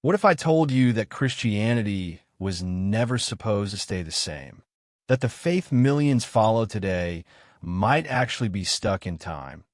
What if I told you that Christianity was never supposed to stay the same? That the faith millions follow today might actually be stuck in time,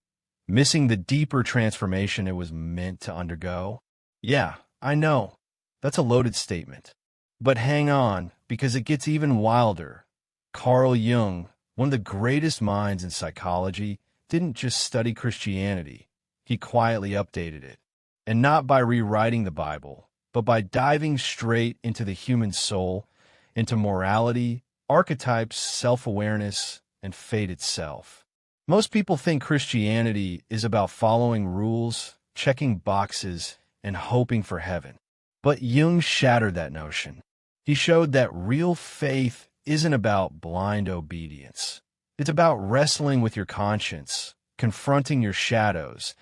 missing the deeper transformation it was meant to undergo? Yeah, I know. That's a loaded statement. But hang on, because it gets even wilder. Carl Jung, one of the greatest minds in psychology, didn't just study Christianity. He quietly updated it. And not by rewriting the Bible, but by diving straight into the human soul, into morality, archetypes, self-awareness, and fate itself. Most people think Christianity is about following rules, checking boxes, and hoping for heaven. But Jung shattered that notion. He showed that real faith isn't about blind obedience. It's about wrestling with your conscience, confronting your shadows,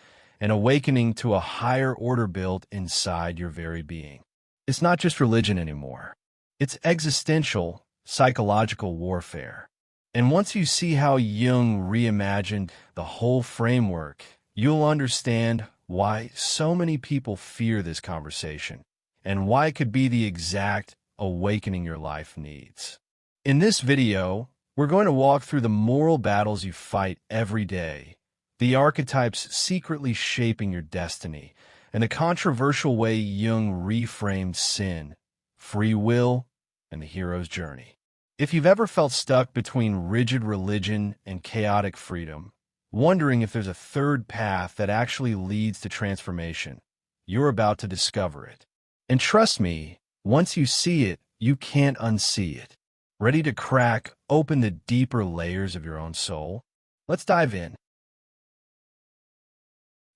and awakening to a higher order built inside your very being. It's not just religion anymore. It's existential, psychological warfare. And once you see how Jung reimagined the whole framework, you'll understand why so many people fear this conversation, and why it could be the exact awakening your life needs. In this video, we're going to walk through the moral battles you fight every day, the archetypes secretly shaping your destiny, and the controversial way Jung reframed sin, free will, and the hero's journey. If you've ever felt stuck between rigid religion and chaotic freedom, wondering if there's a third path that actually leads to transformation, you're about to discover it. And trust me, once you see it, you can't unsee it. Ready to crack open the deeper layers of your own soul? Let's dive in.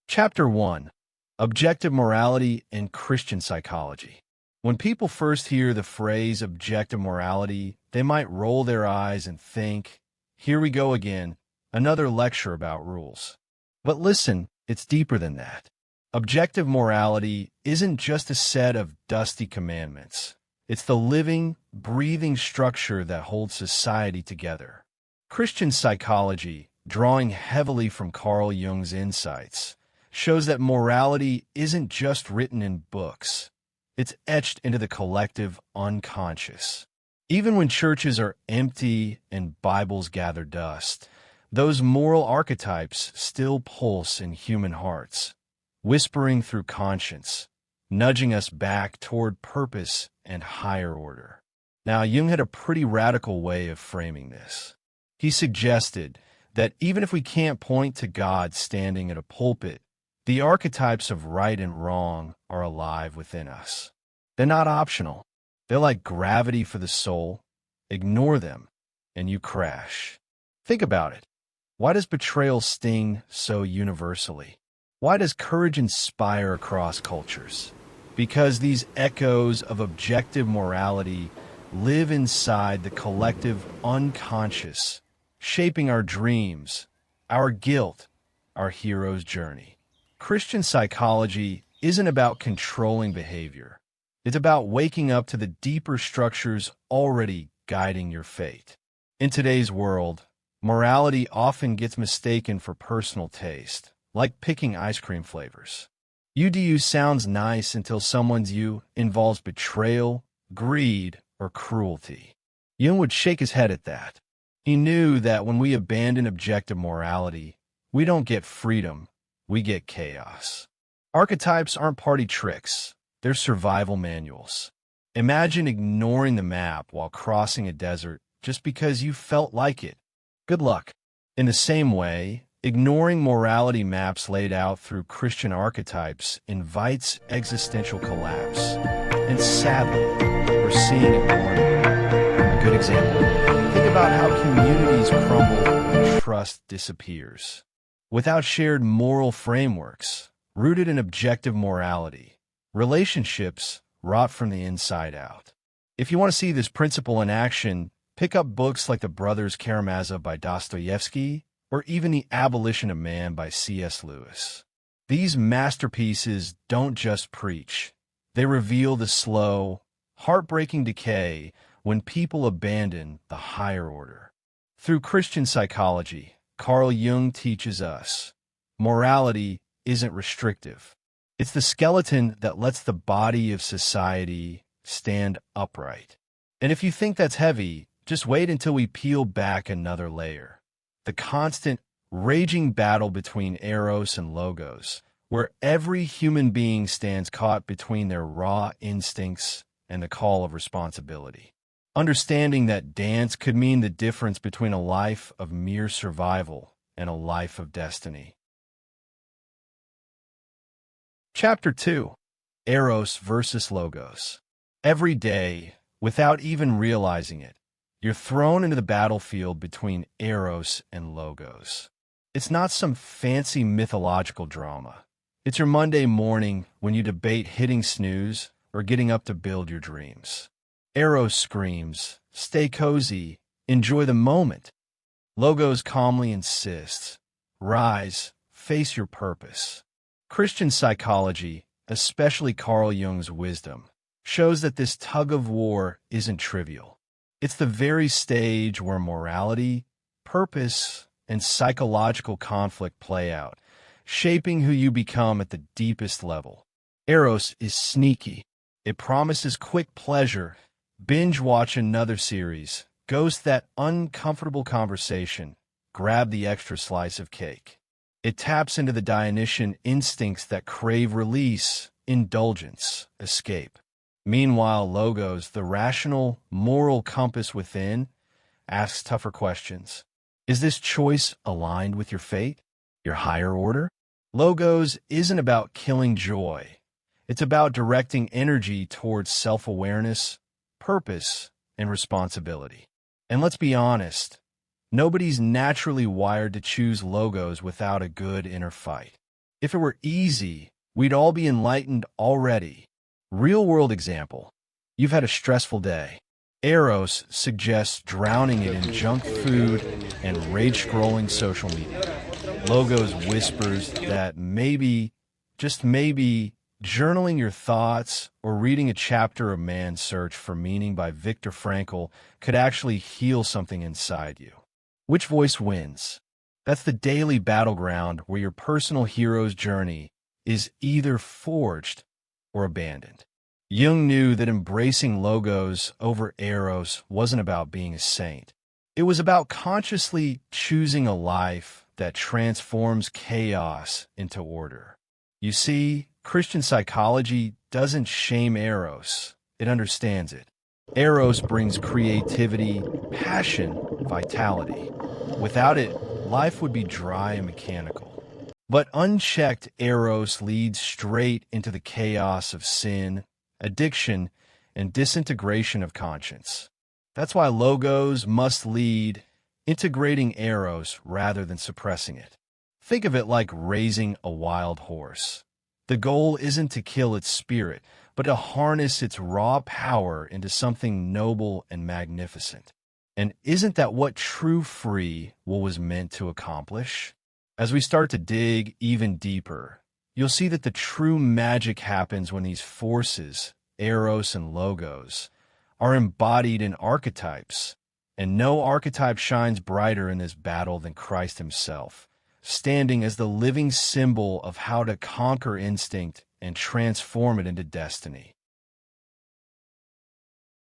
Chapter 1. Objective Morality and Christian Psychology. When people first hear the phrase objective morality, they might roll their eyes and think, here we go again, another lecture about rules. But listen, it's deeper than that. Objective morality isn't just a set of dusty commandments. It's the living, breathing structure that holds society together. Christian psychology, drawing heavily from Carl Jung's insights, shows that morality isn't just written in books. It's etched into the collective unconscious. Even when churches are empty and Bibles gather dust, those moral archetypes still pulse in human hearts, whispering through conscience, nudging us back toward purpose and higher order. Now, Jung had a pretty radical way of framing this. He suggested that even if we can't point to God standing at a pulpit, the archetypes of right and wrong are alive within us. They're not optional. They're like gravity for the soul. Ignore them, and you crash. Think about it. Why does betrayal sting so universally? Why does courage inspire across cultures? Because these echoes of objective morality live inside the collective unconscious, shaping our dreams, our guilt, our hero's journey. Christian psychology isn't about controlling behavior. It's about waking up to the deeper structures already guiding your fate. In today's world, morality often gets mistaken for personal taste, like picking ice cream flavors. You do you sounds nice until someone's you involves betrayal, greed, or cruelty. Jung would shake his head at that. He knew that when we abandon objective morality, we don't get freedom, we get chaos. Archetypes aren't party tricks, they're survival manuals. Imagine ignoring the map while crossing a desert just because you felt like it. Good luck. In the same way, ignoring morality maps laid out through Christian archetypes invites existential collapse. And sadly, we're seeing it more and more. A good example. Think about how communities crumble and trust disappears. Without shared moral frameworks, rooted in objective morality, relationships rot from the inside out. If you want to see this principle in action, pick up books like The Brothers Karamazov by Dostoevsky, or even The Abolition of Man by C.S. Lewis. These masterpieces don't just preach. They reveal the slow, heartbreaking decay when people abandon the higher order. Through Christian psychology, Carl Jung teaches us, morality isn't restrictive. It's the skeleton that lets the body of society stand upright. And if you think that's heavy, just wait until we peel back another layer. The constant, raging battle between Eros and Logos, where every human being stands caught between their raw instincts and the call of responsibility. Understanding that dance could mean the difference between a life of mere survival and a life of destiny. Chapter 2. Eros versus Logos. Every day, without even realizing it, you're thrown into the battlefield between Eros and Logos. It's not some fancy mythological drama. It's your Monday morning when you debate hitting snooze or getting up to build your dreams. Eros screams, "Stay cozy, enjoy the moment." Logos calmly insists, "Rise, face your purpose." Christian psychology, especially Carl Jung's wisdom, shows that this tug-of-war isn't trivial. It's the very stage where morality, purpose, and psychological conflict play out, shaping who you become at the deepest level. Eros is sneaky. It promises quick pleasure, binge-watch another series, ghost that uncomfortable conversation, grab the extra slice of cake. It taps into the Dionysian instincts that crave release, indulgence, escape. Meanwhile, Logos, the rational, moral compass within, asks tougher questions. Is this choice aligned with your fate, your higher order? Logos isn't about killing joy. It's about directing energy towards self-awareness, purpose, and responsibility. And let's be honest, nobody's naturally wired to choose Logos without a good inner fight. If it were easy, we'd all be enlightened already. Real-world example. You've had a stressful day. Eros suggests drowning it in junk food and rage-scrolling social media. Logos whispers that maybe, just maybe, journaling your thoughts or reading a chapter of Man's Search for Meaning by Viktor Frankl could actually heal something inside you. Which voice wins? That's the daily battleground where your personal hero's journey is either forged or abandoned. Jung knew that embracing Logos over Eros wasn't about being a saint. It was about consciously choosing a life that transforms chaos into order. You see, Christian psychology doesn't shame Eros, it understands it. Eros brings creativity, passion, vitality. Without it, life would be dry and mechanical. But unchecked Eros leads straight into the chaos of sin, addiction, and disintegration of conscience. That's why Logos must lead, integrating Eros rather than suppressing it. Think of it like raising a wild horse. The goal isn't to kill its spirit, but to harness its raw power into something noble and magnificent. And isn't that what true free will was meant to accomplish? As we start to dig even deeper, you'll see that the true magic happens when these forces, Eros and Logos, are embodied in archetypes. And no archetype shines brighter in this battle than Christ himself, standing as the living symbol of how to conquer instinct and transform it into destiny.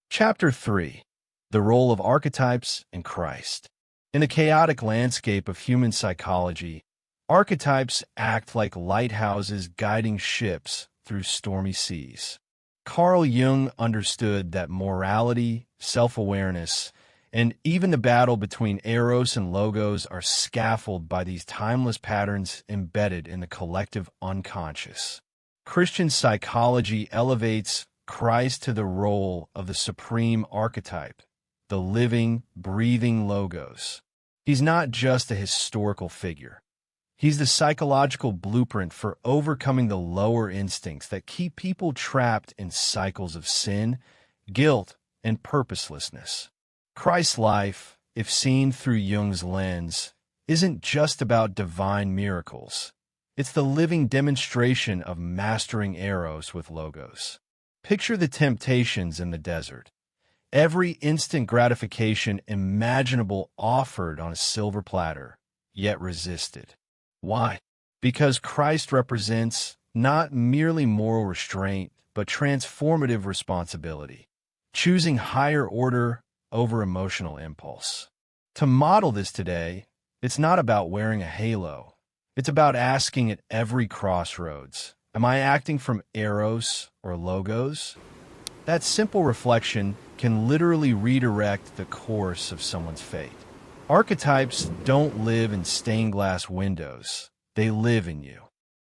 Chapter 3. The Role of Archetypes and Christ. In the chaotic landscape of human psychology, archetypes act like lighthouses guiding ships through stormy seas. Carl Jung understood that morality, self-awareness, and even the battle between Eros and Logos are scaffolded by these timeless patterns embedded in the collective unconscious. Christian psychology elevates Christ to the role of the supreme archetype, the living, breathing Logos. He's not just a historical figure. He's the psychological blueprint for overcoming the lower instincts that keep people trapped in cycles of sin, guilt, and purposelessness. Christ's life, if seen through Jung's lens, isn't just about divine miracles. It's the living demonstration of mastering Eros with Logos. Picture the temptations in the desert. Every instant gratification imaginable offered on a silver platter, yet resisted. Why? Because Christ represents not merely moral restraint, but transformative responsibility, choosing higher order over emotional impulse. To model this today, it's not about wearing a halo. It's about asking at every crossroads, am I acting from Eros or Logos? That simple reflection can literally redirect the course of someone's fate. Archetypes don't live in stained glass windows. They live in you.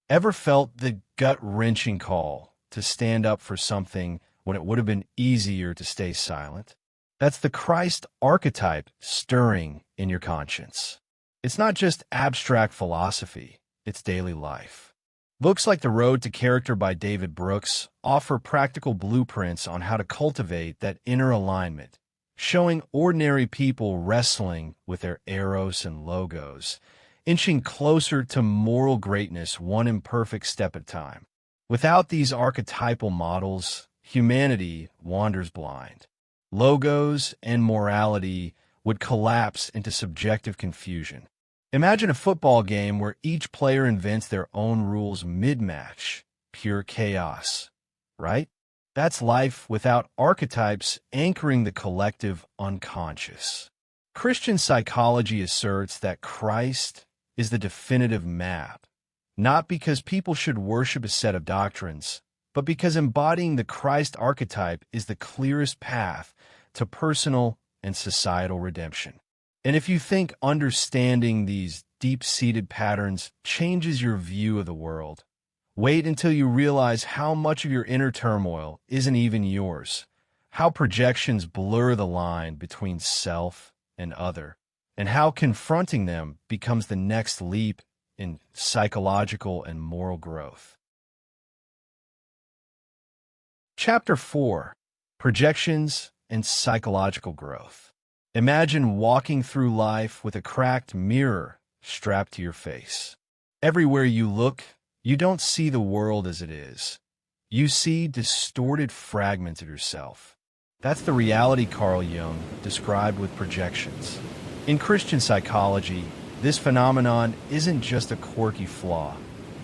Ever felt the gut-wrenching call to stand up for something when it would have been easier to stay silent? That's the Christ archetype stirring in your conscience. It's not just abstract philosophy, it's daily life. Books like The Road to Character by David Brooks offer practical blueprints on how to cultivate that inner alignment, showing ordinary people wrestling with their Eros and Logos, inching closer to moral greatness one imperfect step at a time. Without these archetypal models, humanity wanders blind. Logos and morality would collapse into subjective confusion. Imagine a football game where each player invents their own rules mid-match. Pure chaos, right? That's life without archetypes anchoring the collective unconscious. Christian psychology asserts that Christ is the definitive map, not because people should worship a set of doctrines, but because embodying the Christ archetype is the clearest path to personal and societal redemption. And if you think understanding these deep-seated patterns changes your view of the world, wait until you realize how much of your inner turmoil isn't even yours, how projections blur the line between self and other, and how confronting them becomes the next leap in psychological and moral growth. Chapter 4: Projections and Psychological Growth. Imagine walking through life with a cracked mirror strapped to your face. Everywhere you look, you don't see the world as it is. You see distorted fragments of yourself. That's the reality Carl Jung described with projections. In Christian psychology, this phenomenon isn't just a quirky flaw.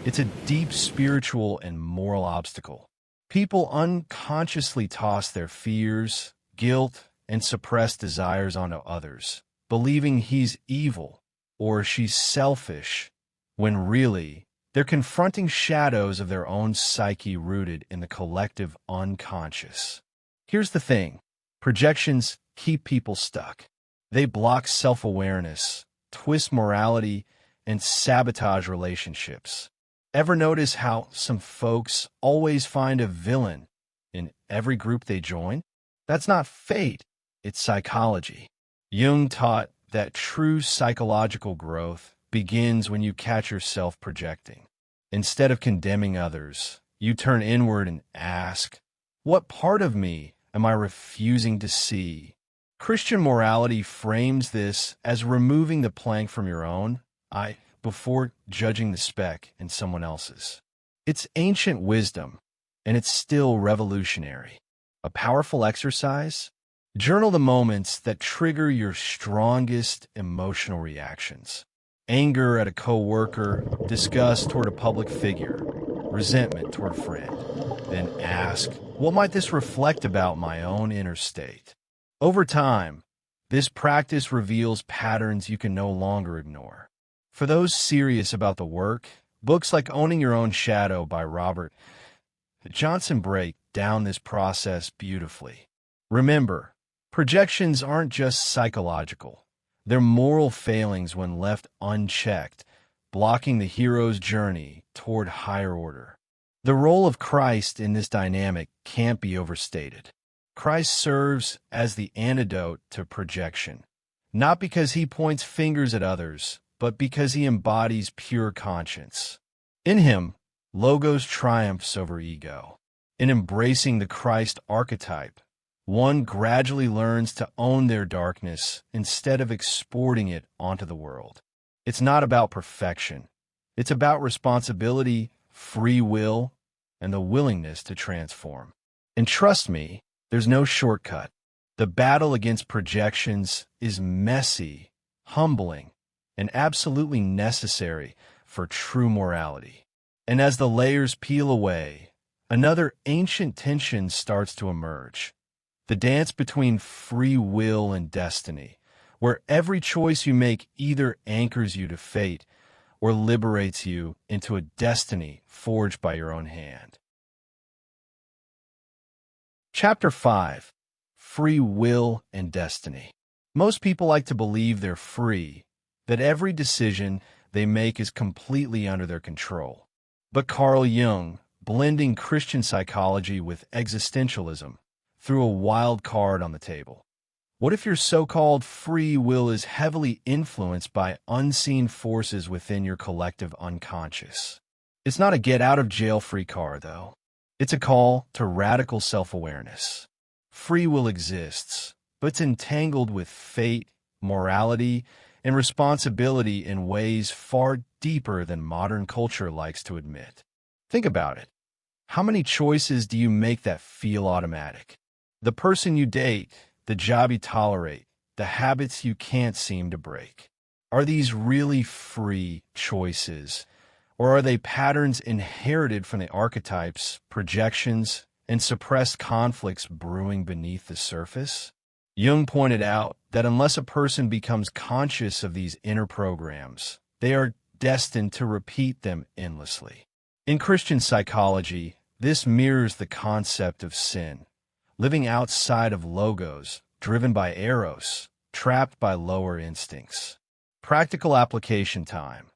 It's a deep spiritual and moral obstacle. People unconsciously toss their fears, guilt, and suppressed desires onto others, believing he's evil or she's selfish, when really, they're confronting shadows of their own psyche rooted in the collective unconscious. Here's the thing: projections keep people stuck. They block self-awareness, twist morality, and sabotage relationships. Ever notice how some folks always find a villain in every group they join? That's not fate, it's psychology. Jung taught that true psychological growth begins when you catch yourself projecting. Instead of condemning others, you turn inward and ask, what part of me am I refusing to see? Christian morality frames this as removing the plank from your own eye before judging the speck in someone else's. It's ancient wisdom, and it's still revolutionary. A powerful exercise? Journal the moments that trigger your strongest emotional reactions. Anger at a coworker, disgust toward a public figure, resentment toward a friend. Then ask, what might this reflect about my own inner state? Over time, this practice reveals patterns you can no longer ignore. For those serious about the work, books like Owning Your Own Shadow by Robert Johnson break down this process beautifully. Remember, projections aren't just psychological. They're moral failings when left unchecked, blocking the hero's journey toward higher order. The role of Christ in this dynamic can't be overstated. Christ serves as the antidote to projection, not because he points fingers at others, but because he embodies pure conscience. In him, Logos triumphs over ego. In embracing the Christ archetype, one gradually learns to own their darkness instead of exporting it onto the world. It's not about perfection. It's about responsibility, free will, and the willingness to transform. And trust me, there's no shortcut. The battle against projections is messy, humbling, and absolutely necessary for true morality. And as the layers peel away, another ancient tension starts to emerge. The dance between free will and destiny, where every choice you make either anchors you to fate or liberates you into a destiny forged by your own hand. Chapter 5. Free Will and Destiny. Most people like to believe they're free, that every decision they make is completely under their control. But Carl Jung, blending Christian psychology with existentialism, threw a wild card on the table. What if your so-called free will is heavily influenced by unseen forces within your collective unconscious? It's not a get-out-of-jail-free card, though. It's a call to radical self-awareness. Free will exists, but it's entangled with fate, morality, and responsibility in ways far deeper than modern culture likes to admit. Think about it. How many choices do you make that feel automatic? The person you date, the job you tolerate, the habits you can't seem to break. Are these really free choices, or are they patterns inherited from the archetypes, projections, and suppressed conflicts brewing beneath the surface? Jung pointed out that unless a person becomes conscious of these inner programs, they are destined to repeat them endlessly. In Christian psychology, this mirrors the concept of sin, living outside of logos, driven by Eros, trapped by lower instincts. Practical application time.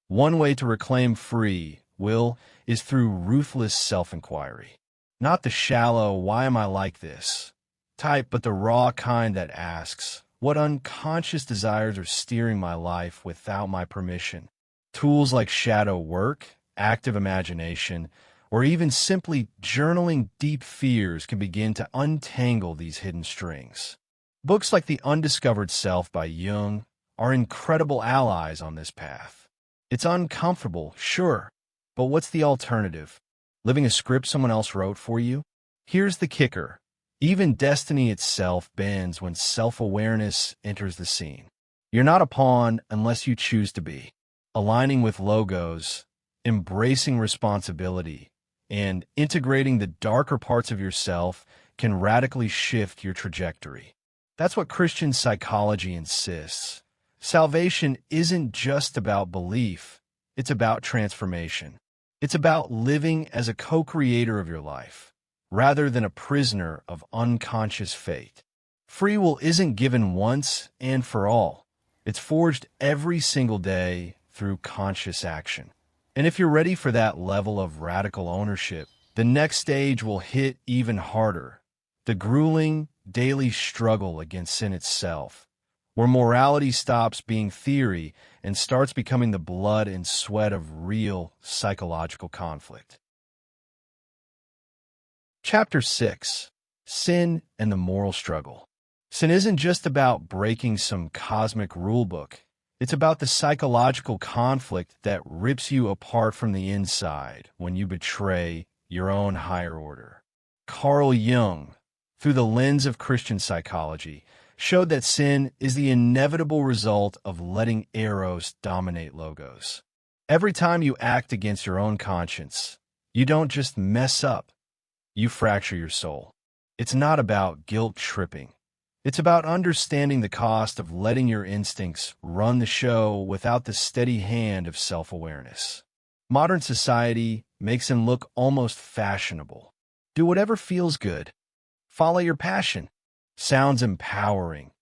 One way to reclaim free will is through ruthless self-inquiry. Not the shallow, why am I like this type, but the raw kind that asks, what unconscious desires are steering my life without my permission? Tools like shadow work, active imagination, or even simply journaling deep fears can begin to untangle these hidden strings. Books like The Undiscovered Self by Jung are incredible allies on this path. It's uncomfortable, sure, but what's the alternative? Living a script someone else wrote for you? Here's the kicker. Even destiny itself bends when self-awareness enters the scene. You're not a pawn unless you choose to be. Aligning with logos, embracing responsibility, and integrating the darker parts of yourself can radically shift your trajectory. That's what Christian psychology insists. Salvation isn't just about belief, it's about transformation. It's about living as a co-creator of your life, rather than a prisoner of unconscious fate. Free will isn't given once and for all. It's forged every single day through conscious action. And if you're ready for that level of radical ownership, the next stage will hit even harder. The grueling, daily struggle against sin itself, where morality stops being theory and starts becoming the blood and sweat of real psychological conflict. Chapter 6. Sin and the Moral Struggle. Sin isn't just about breaking some cosmic rulebook. It's about the psychological conflict that rips you apart from the inside when you betray your own higher order. Carl Jung, through the lens of Christian psychology, showed that sin is the inevitable result of letting Eros dominate logos. Every time you act against your own conscience, you don't just mess up, you fracture your soul. It's not about guilt tripping. It's about understanding the cost of letting your instincts run the show without the steady hand of self-awareness. Modern society makes sin look almost fashionable. Do whatever feels good. Follow your passion. Sounds empowering.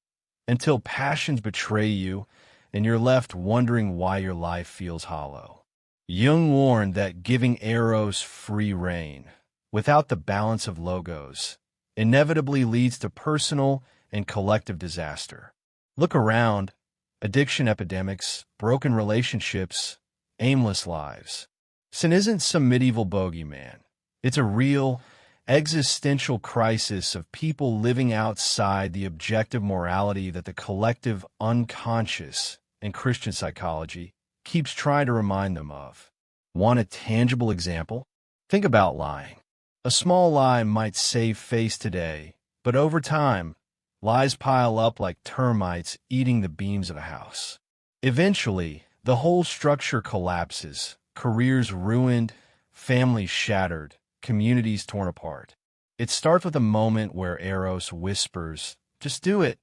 Until passions betray you and you're left wondering why your life feels hollow. Jung warned that giving Eros free rein, without the balance of logos, inevitably leads to personal and collective disaster. Look around. Addiction epidemics, broken relationships, aimless lives. Sin isn't some medieval bogeyman. It's a real, existential crisis of people living outside the objective morality that the collective unconscious in Christian psychology keeps trying to remind them of. Want a tangible example? Think about lying. A small lie might save face today, but over time, lies pile up like termites eating the beams of a house. Eventually, the whole structure collapses, careers ruined, families shattered, communities torn apart. It starts with a moment where Eros whispers, "Just do it.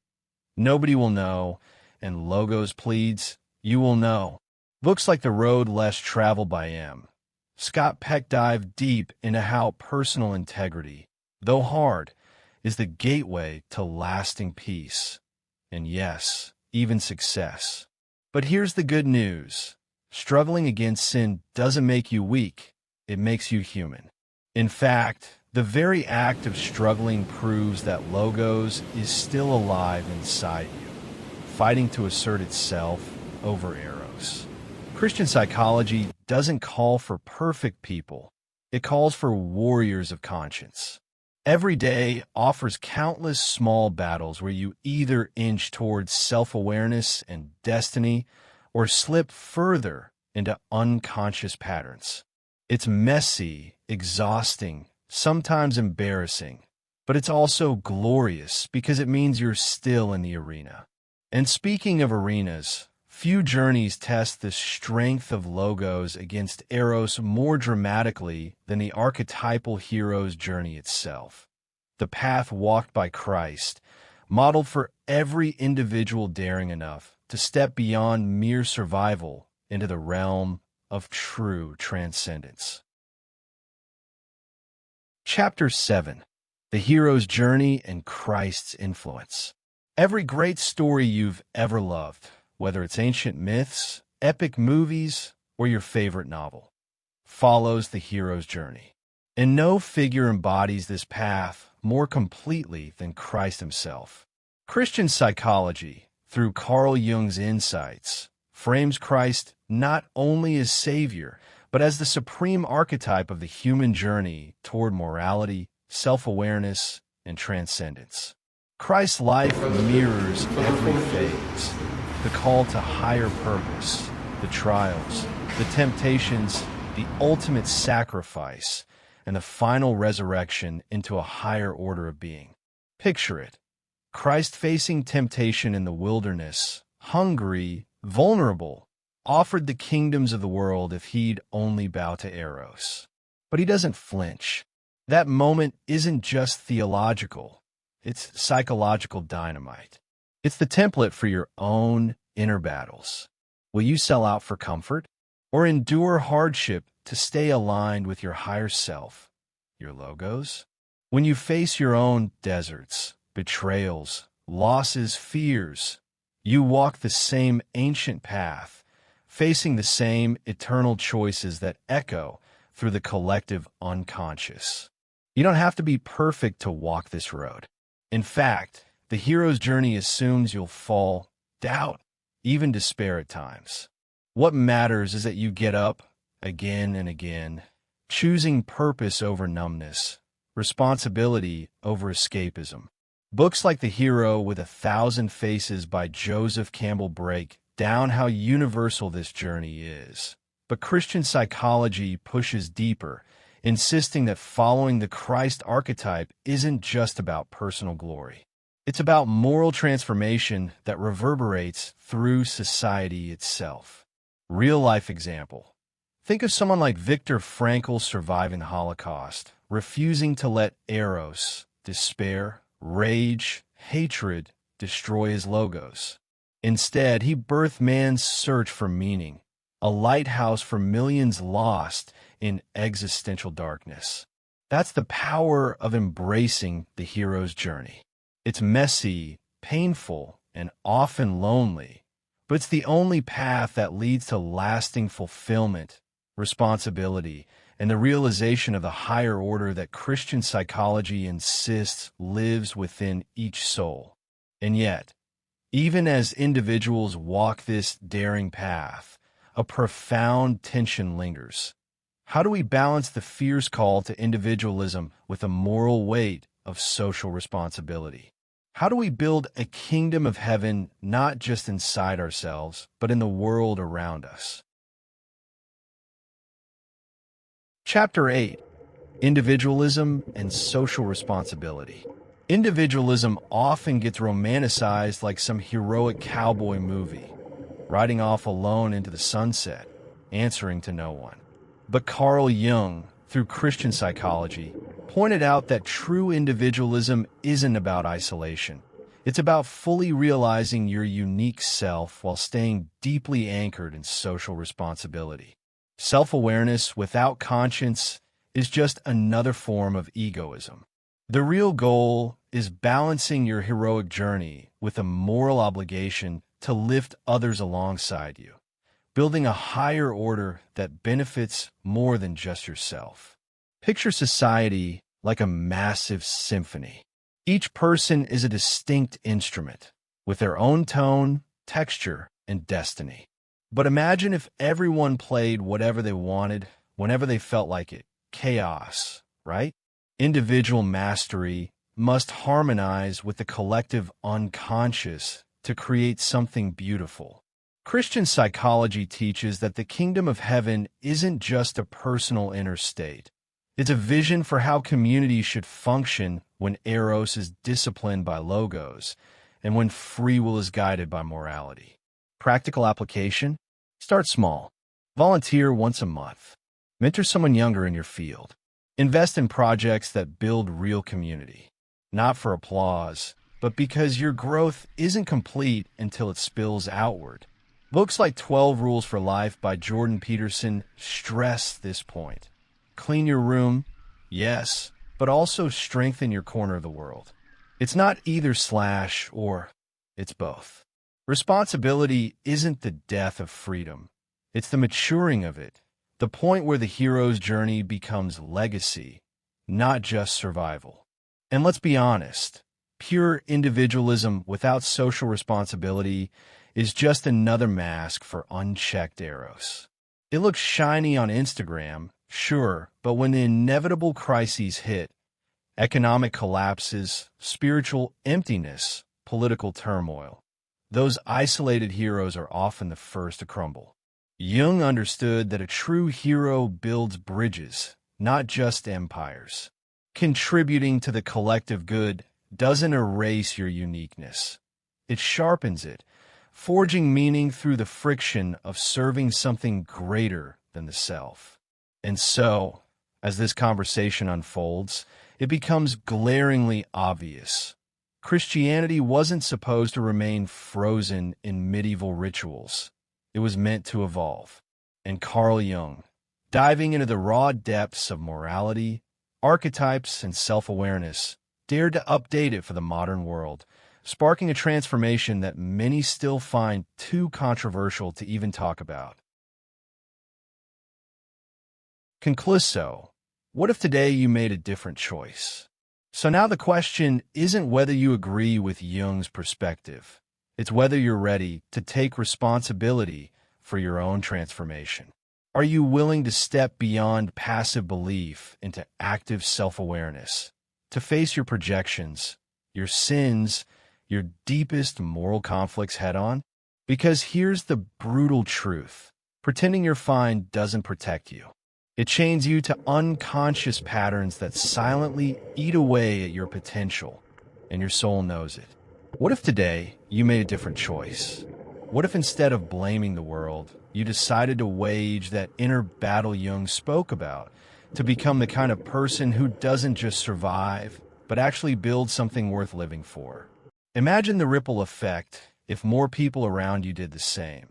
Nobody will know," and Logos pleads, "You will know." Books like The Road Less Traveled by M. Scott Peck dive deep into how personal integrity, though hard, is the gateway to lasting peace. And yes, even success. But here's the good news. Struggling against sin doesn't make you weak. It makes you human. In fact, the very act of struggling proves that Logos is still alive inside you, fighting to assert itself over Eros. Christian psychology doesn't call for perfect people. It calls for warriors of conscience. Every day offers countless small battles where you either inch towards self-awareness and destiny or slip further into unconscious patterns. It's messy, exhausting, sometimes embarrassing, but it's also glorious because it means you're still in the arena. And speaking of arenas, few journeys test the strength of Logos against Eros more dramatically than the archetypal hero's journey itself. The path walked by Christ, modeled for every individual daring enough to step beyond mere survival into the realm of true transcendence. Chapter 7. The Hero's Journey and Christ's Influence. Every great story you've ever loved, whether it's ancient myths, epic movies, or your favorite novel, follows the hero's journey. And no figure embodies this path more completely than Christ himself. Christian psychology, through Carl Jung's insights, frames Christ not only as Savior, but as the supreme archetype of the human journey toward morality, self-awareness, and transcendence. Christ's life mirrors every phase: the call to higher purpose, the trials, the temptations, the ultimate sacrifice, and the final resurrection into a higher order of being. Picture it: Christ facing temptation in the wilderness, hungry, vulnerable, offered the kingdoms of the world if he'd only bow to Eros. But he doesn't flinch. That moment isn't just theological, it's psychological dynamite. It's the template for your own inner battles. Will you sell out for comfort, or endure hardship to stay aligned with your higher self, your Logos? When you face your own deserts, betrayals, losses, fears, you walk the same ancient path, facing the same eternal choices that echo through the collective unconscious. You don't have to be perfect to walk this road. In fact, the hero's journey assumes you'll fall, doubt, even despair at times. What matters is that you get up again and again, choosing purpose over numbness, responsibility over escapism. Books like The Hero with 1,000 Faces by Joseph Campbell break down how universal this journey is. But Christian psychology pushes deeper, insisting that following the Christ archetype isn't just about personal glory. It's about moral transformation that reverberates through society itself. Real-life example. Think of someone like Viktor Frankl surviving the Holocaust, refusing to let Eros, despair, rage, hatred destroy his Logos. Instead, he birthed man's search for meaning, a lighthouse for millions lost in existential darkness. That's the power of embracing the hero's journey. It's messy, painful, and often lonely, but it's the only path that leads to lasting fulfillment, responsibility, and the realization of the higher order that Christian psychology insists lives within each soul. And yet, even as individuals walk this daring path, a profound tension lingers. How do we balance the fierce call to individualism with the moral weight of social responsibility? How do we build a kingdom of heaven not just inside ourselves, but in the world around us? Chapter 8. Individualism and Social Responsibility. Individualism often gets romanticized like some heroic cowboy movie, riding off alone into the sunset, answering to no one. But Carl Jung, through Christian psychology, pointed out that true individualism isn't about isolation. It's about fully realizing your unique self while staying deeply anchored in social responsibility. Self-awareness without conscience is just another form of egoism. The real goal is balancing your heroic journey with a moral obligation to lift others alongside you, building a higher order that benefits more than just yourself. Picture society like a massive symphony. Each person is a distinct instrument, with their own tone, texture, and destiny. But imagine if everyone played whatever they wanted, whenever they felt like it. Chaos, right? Individual mastery must harmonize with the collective unconscious to create something beautiful. Christian psychology teaches that the kingdom of heaven isn't just a personal inner state. It's a vision for how community should function when Eros is disciplined by logos and when free will is guided by morality. Practical application? Start small. Volunteer once a month. Mentor someone younger in your field. Invest in projects that build real community. Not for applause, but because your growth isn't complete until it spills outward. Books like 12 Rules for Life by Jordan Peterson stress this point. Clean your room, yes, but also strengthen your corner of the world. It's not either slash or, it's both. Responsibility isn't the death of freedom. It's the maturing of it, the point where the hero's journey becomes legacy, not just survival. And let's be honest, pure individualism without social responsibility is just another mask for unchecked Eros. It looks shiny on Instagram, sure, but when the inevitable crises hit, economic collapses, spiritual emptiness, political turmoil, those isolated heroes are often the first to crumble. Jung understood that a true hero builds bridges, not just empires. Contributing to the collective good doesn't erase your uniqueness. It sharpens it, forging meaning through the friction of serving something greater than the self. And so, as this conversation unfolds, it becomes glaringly obvious. Christianity wasn't supposed to remain frozen in medieval rituals. It was meant to evolve. And Carl Jung, diving into the raw depths of morality, archetypes, and self-awareness, dared to update it for the modern world, sparking a transformation that many still find too controversial to even talk about. Concluso, what if today you made a different choice? So now the question isn't whether you agree with Jung's perspective. It's whether you're ready to take responsibility for your own transformation. Are you willing to step beyond passive belief into active self-awareness, to face your projections, your sins, your deepest moral conflicts head-on? Because here's the brutal truth. Pretending you're fine doesn't protect you. It chains you to unconscious patterns that silently eat away at your potential, and your soul knows it. What if today you made a different choice? What if instead of blaming the world, you decided to wage that inner battle Jung spoke about, to become the kind of person who doesn't just survive, but actually build something worth living for? Imagine the ripple effect if more people around you did the same.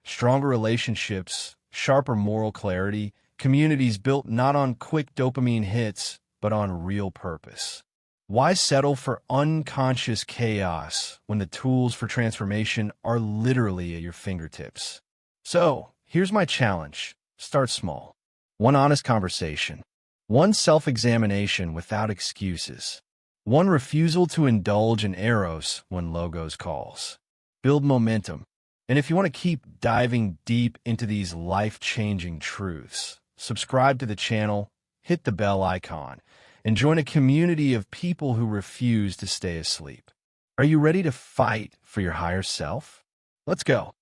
Stronger relationships, sharper moral clarity, communities built not on quick dopamine hits, but on real purpose. Why settle for unconscious chaos when the tools for transformation are literally at your fingertips? So, here's my challenge. Start small. One honest conversation. One self-examination without excuses. One refusal to indulge in Eros when logos calls. Build momentum. And if you want to keep diving deep into these life-changing truths, subscribe to the channel, hit the bell icon, and join a community of people who refuse to stay asleep. Are you ready to fight for your higher self? Let's go.